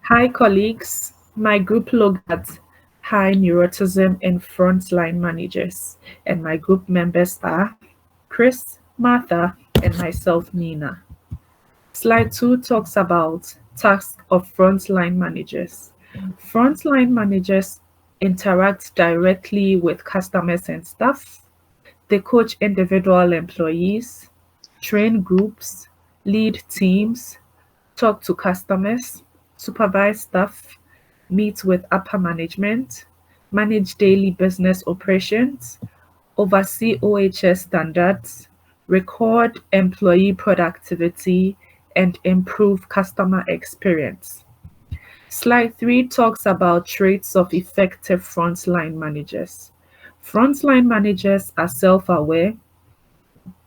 Hi colleagues, my group looked at high neuroticism in frontline managers, and my group members are Chris, Martha, and myself, Nina. Slide 2 talks about tasks of frontline managers. Frontline managers interact directly with customers and staff. They coach individual employees, train groups, lead teams, talk to customers, supervise staff, meet with upper management, manage daily business operations, oversee OHS standards, record employee productivity, and improve customer experience. Slide 3 talks about traits of effective frontline managers. Frontline managers are self aware,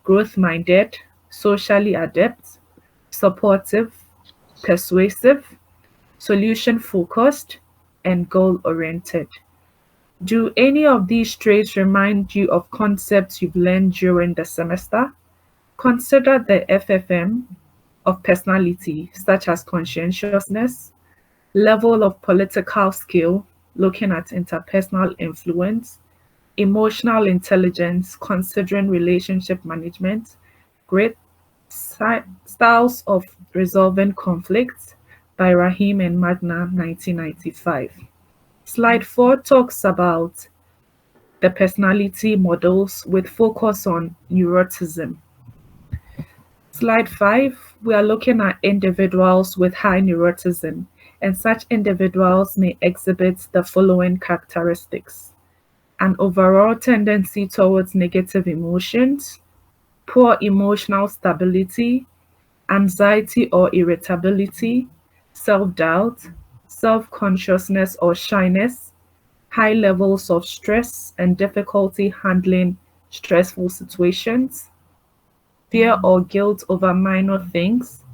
growth minded, socially adept, supportive, persuasive, solution focused, and goal oriented. Do any of these traits remind you of concepts you've learned during the semester? Consider the FFM of personality, such as conscientiousness, level of political skill, looking at interpersonal influence, emotional intelligence, considering relationship management, great styles of resolving conflicts by Rahim and Magna 1995. Slide 4 talks about the personality models with focus on neuroticism. Slide 5, we are looking at individuals with high neuroticism, and such individuals may exhibit the following characteristics: an overall tendency towards negative emotions, poor emotional stability, anxiety or irritability, self doubt, self consciousness or shyness, high levels of stress and difficulty handling stressful situations, fear or guilt over minor things,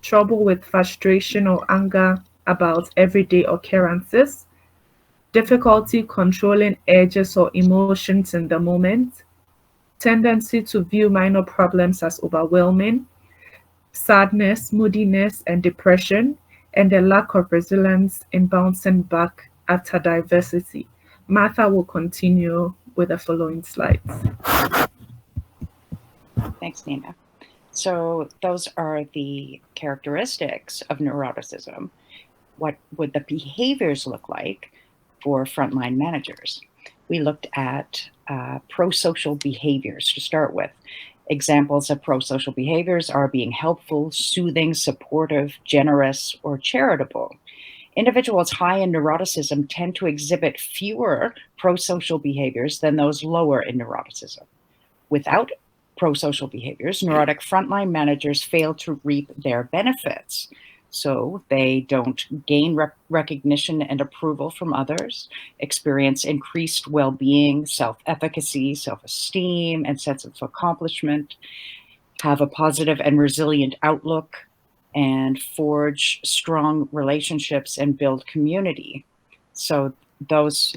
trouble with frustration or anger about everyday occurrences, difficulty controlling urges or emotions in the moment, tendency to view minor problems as overwhelming, sadness, moodiness, and depression, and a lack of resilience in bouncing back after diversity. Martha will continue with the following slides. Thanks, Nina. So those are the characteristics of neuroticism. What would the behaviors look like for frontline managers? We looked at pro-social behaviors to start with. Examples of pro-social behaviors are being helpful, soothing, supportive, generous, or charitable. Individuals high in neuroticism tend to exhibit fewer pro-social behaviors than those lower in neuroticism. Without pro-social behaviors, neurotic frontline managers fail to reap their benefits. So they don't gain recognition and approval from others, experience increased well-being, self-efficacy, self-esteem, and sense of accomplishment, have a positive and resilient outlook, and forge strong relationships and build community. So those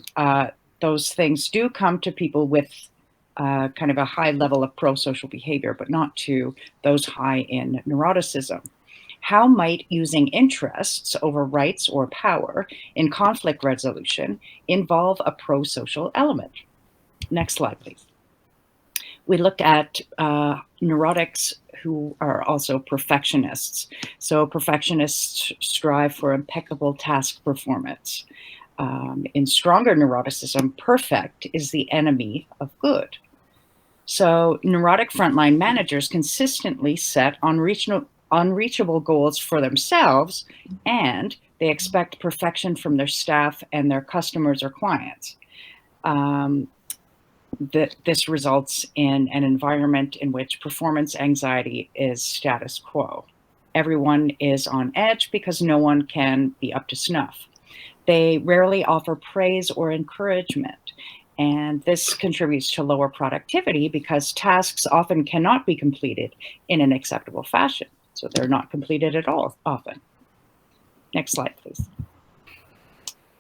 things do come to people with kind of a high level of pro-social behavior, but not to those high in neuroticism. How might using interests over rights or power in conflict resolution involve a pro-social element? Next slide, please. We looked at neurotics who are also perfectionists. So perfectionists strive for impeccable task performance. In stronger neuroticism, perfect is the enemy of good. So neurotic frontline managers consistently set unreachable goals for themselves, and they expect perfection from their staff and their customers or clients. This results in an environment in which performance anxiety is status quo. Everyone is on edge because no one can be up to snuff. They rarely offer praise or encouragement. And this contributes to lower productivity because tasks often cannot be completed in an acceptable fashion. So they're not completed at all often. Next slide, please.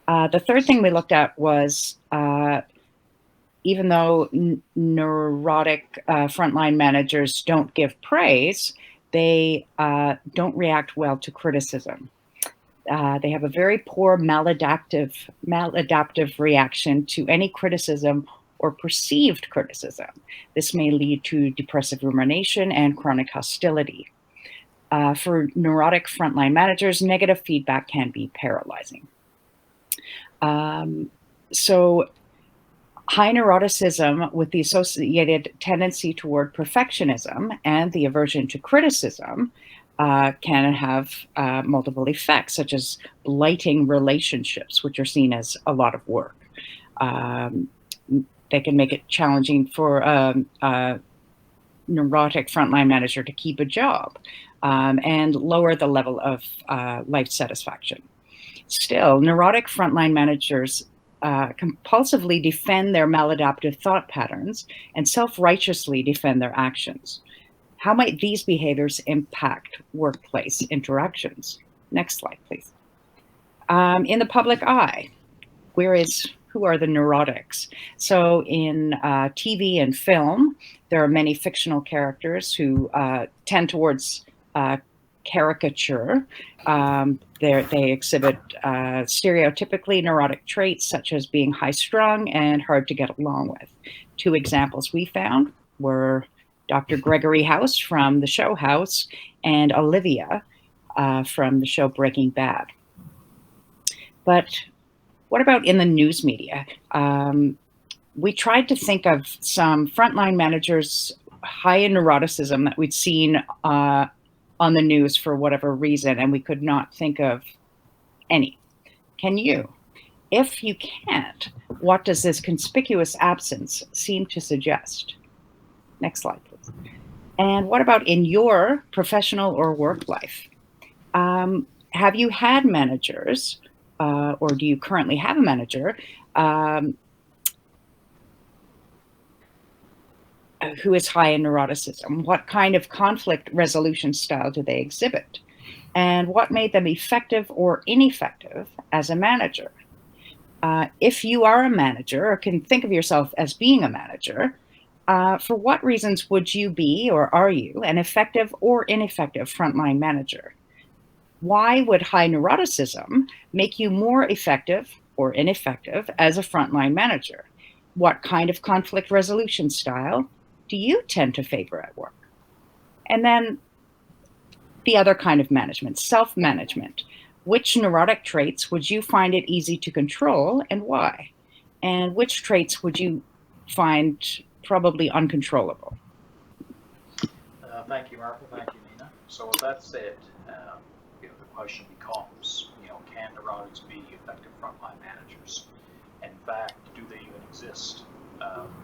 The third thing we looked at was even though neurotic frontline managers don't give praise, they don't react well to criticism. They have a very poor maladaptive reaction to any criticism or perceived criticism. This may lead to depressive rumination and chronic hostility. For neurotic frontline managers, negative feedback can be paralyzing. So high neuroticism with the associated tendency toward perfectionism and the aversion to criticism can have multiple effects, such as blighting relationships, which are seen as a lot of work. They can make it challenging for a neurotic frontline manager to keep a job and lower the level of life satisfaction. Still, neurotic frontline managers compulsively defend their maladaptive thought patterns and self-righteously defend their actions. How might these behaviors impact workplace interactions? Next slide, please. In the public eye, who are the neurotics? So in TV and film, there are many fictional characters who tend towards caricature. They exhibit stereotypically neurotic traits such as being high-strung and hard to get along with. Two examples we found were Dr. Gregory House from the show House and Olivia from the show Breaking Bad. But what about in the news media? We tried to think of some frontline managers high in neuroticism that we'd seen on the news for whatever reason, and we could not think of any. Can you? If you can't, what does this conspicuous absence seem to suggest? Next slide, please. And what about in your professional or work life? Have you had managers, or do you currently have a manager who is high in neuroticism? What kind of conflict resolution style do they exhibit? And what made them effective or ineffective as a manager? If you are a manager or can think of yourself as being a manager, for what reasons would you be or are you an effective or ineffective frontline manager? Why would high neuroticism make you more effective or ineffective as a frontline manager? What kind of conflict resolution style do you tend to favor at work? And then the other kind of management, self-management. Which neurotic traits would you find it easy to control and why? And which traits would you find probably uncontrollable? Thank you, Martha. Thank you, Nina. So with that said, the question becomes, can neurotics be effective frontline managers? In fact, do they even exist?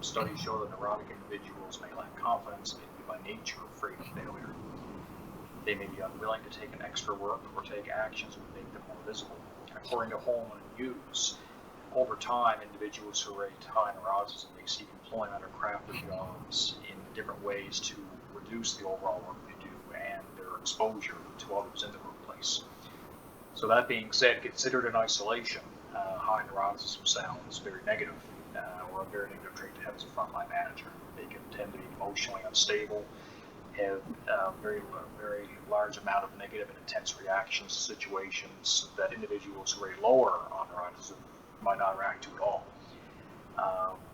Studies show that neurotic individuals may lack confidence, may be by nature afraid of failure. They may be unwilling to take an extra work or take actions that would make them more visible. According to Holman and Hughes, over time, individuals who rate high neuroticism may seek employment or craft their jobs in different ways to reduce the overall work they do and their exposure to others in the workplace. So that being said, considered in isolation, high neuroticism sounds very negative, or a very negative trait to have as a frontline manager. They can tend to be emotionally unstable, have a very large amount of negative and intense reactions to situations that individuals who rate lower on neuroticism might not react to at all.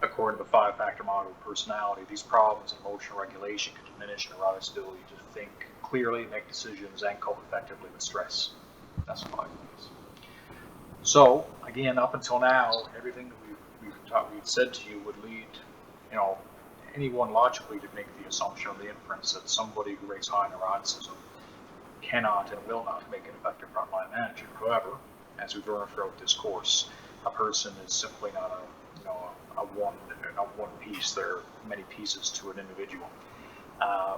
According to the 5-factor model of personality, these problems in emotional regulation can diminish neurotics' ability to think clearly, make decisions, and cope effectively with stress. That's 5 things. So, again, up until now, everything that we've said to you would lead, anyone logically to make the assumption or the inference that somebody who rates high neuroticism cannot and will not make an effective frontline manager. However, as we've learned throughout this course, a person is simply not a one piece. There are many pieces to an individual.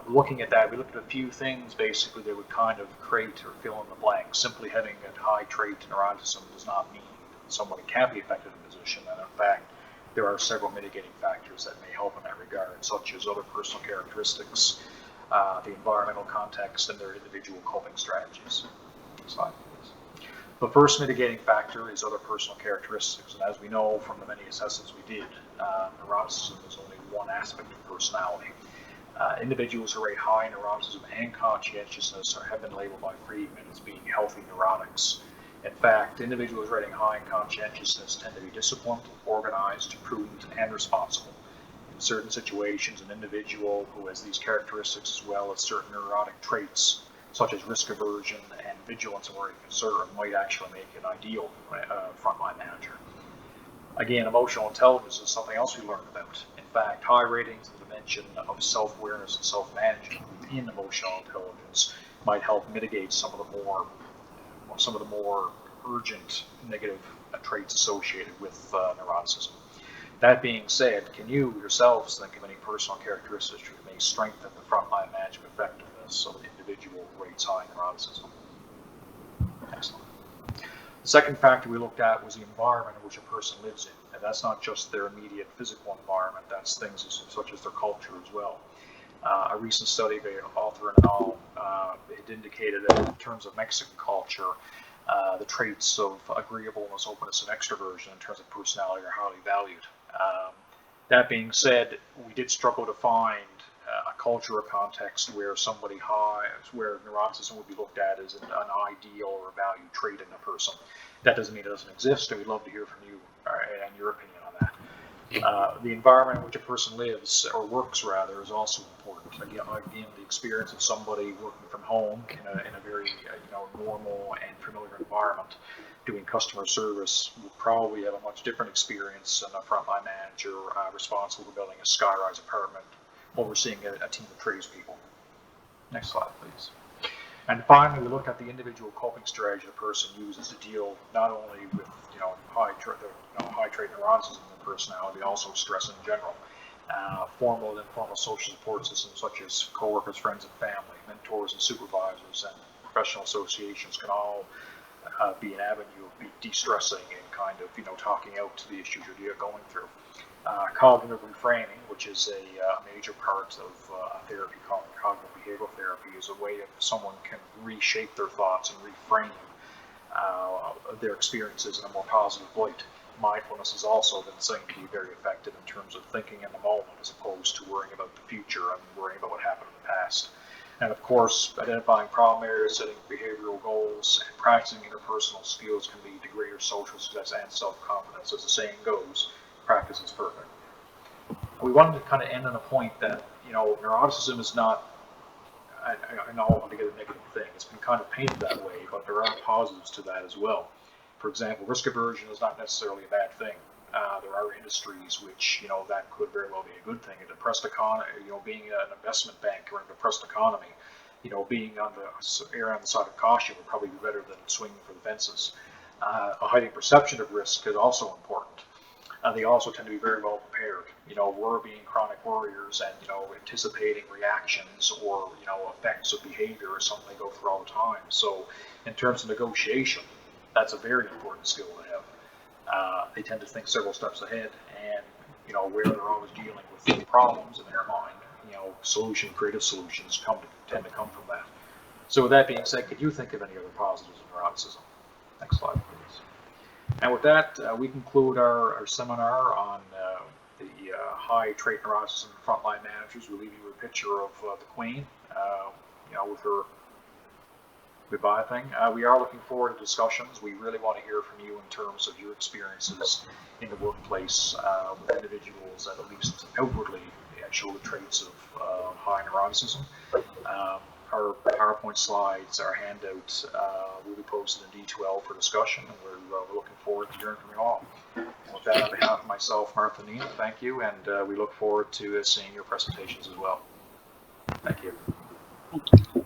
Looking at that, we looked at a few things basically that would kind of create or fill in the blank. Simply having a high trait neuroticism does not mean someone can't be effective in a position, and in fact, there are several mitigating factors that may help in that regard, such as other personal characteristics, the environmental context, and their individual coping strategies. Slide, please. The first mitigating factor is other personal characteristics, and as we know from the many assessments we did, neuroticism is only one aspect of personality. Individuals who rate high neuroticism and conscientiousness have been labeled by Friedman as being healthy neurotics. In fact, individuals rating high in conscientiousness tend to be disciplined, organized, prudent, and responsible. In certain situations, an individual who has these characteristics as well as certain neurotic traits, such as risk aversion and vigilance and worry and concern, might actually make an ideal frontline manager. Again, emotional intelligence is something else we learned about. In fact, high ratings in the dimension of self-awareness and self-management within emotional intelligence might help mitigate some of the more urgent negative traits associated with neuroticism. That being said, can you yourselves think of any personal characteristics that may strengthen the frontline management effectiveness of an individual who rates high neuroticism? Excellent. The second factor we looked at was the environment in which a person lives in, and that's not just their immediate physical environment, that's things such as their culture as well. A recent study by an author and all, it indicated that in terms of Mexican culture, the traits of agreeableness, openness, and extroversion in terms of personality are highly valued. That being said, we did struggle to find a culture or context where where neuroticism would be looked at as an ideal or valued trait in a person. That doesn't mean it doesn't exist, and we'd love to hear from you and your opinion on that. The environment in which a person lives, or works rather, is also important. Again, the experience of somebody working from home in a very normal and familiar environment, doing customer service, will probably have a much different experience than a frontline manager responsible for building a skyrise apartment, overseeing a team of tradespeople. Next slide, please. And finally, we looked at the individual coping strategy a person uses to deal not only with high trait neuroticism in their personality, but also stress in general. Formal and informal social support systems such as coworkers, friends, and family, mentors and supervisors, and professional associations can all be an avenue of de-stressing and kind of talking out to the issues you're going through. Cognitive reframing, which is a major part of a therapy called cognitive behavioral therapy, is a way that someone can reshape their thoughts and reframe their experiences in a more positive light. Mindfulness has also been seen to be very effective in terms of thinking in the moment as opposed to worrying about the future and worrying about what happened in the past. And of course, identifying problem areas, setting behavioral goals, and practicing interpersonal skills can lead to greater social success and self-confidence. As the saying goes, practice is perfect. We wanted to kind of end on a point that, neuroticism is not an altogether negative thing. It's been kind of painted that way, but there are positives to that as well. For example, risk aversion is not necessarily a bad thing. There are industries which, that could very well be a good thing. A depressed economy, being an investment banker in a depressed economy, being on the side of caution would probably be better than swinging for the fences. A heightened perception of risk is also important. They also tend to be very well prepared. We're being chronic worriers and, anticipating reactions or, effects of behavior is something they go through all the time. So in terms of negotiation, that's a very important skill to have. They tend to think several steps ahead and, where they're always dealing with problems in their mind, creative solutions tend to come from that. So with that being said, could you think of any other positives of neuroticism? Next slide, please. And with that, we conclude our seminar on the high trait neuroticism in frontline managers. We leave you with a picture of the Queen, with her goodbye thing. We are looking forward to discussions. We really want to hear from you in terms of your experiences in the workplace with individuals that at least outwardly show the traits of high neuroticism. Our PowerPoint slides, our handouts will be posted in D2L for discussion, and we're looking forward to hearing from you all. And with that, on behalf of myself, Martha, Nina, thank you, and we look forward to seeing your presentations as well. Thank you. Thank you.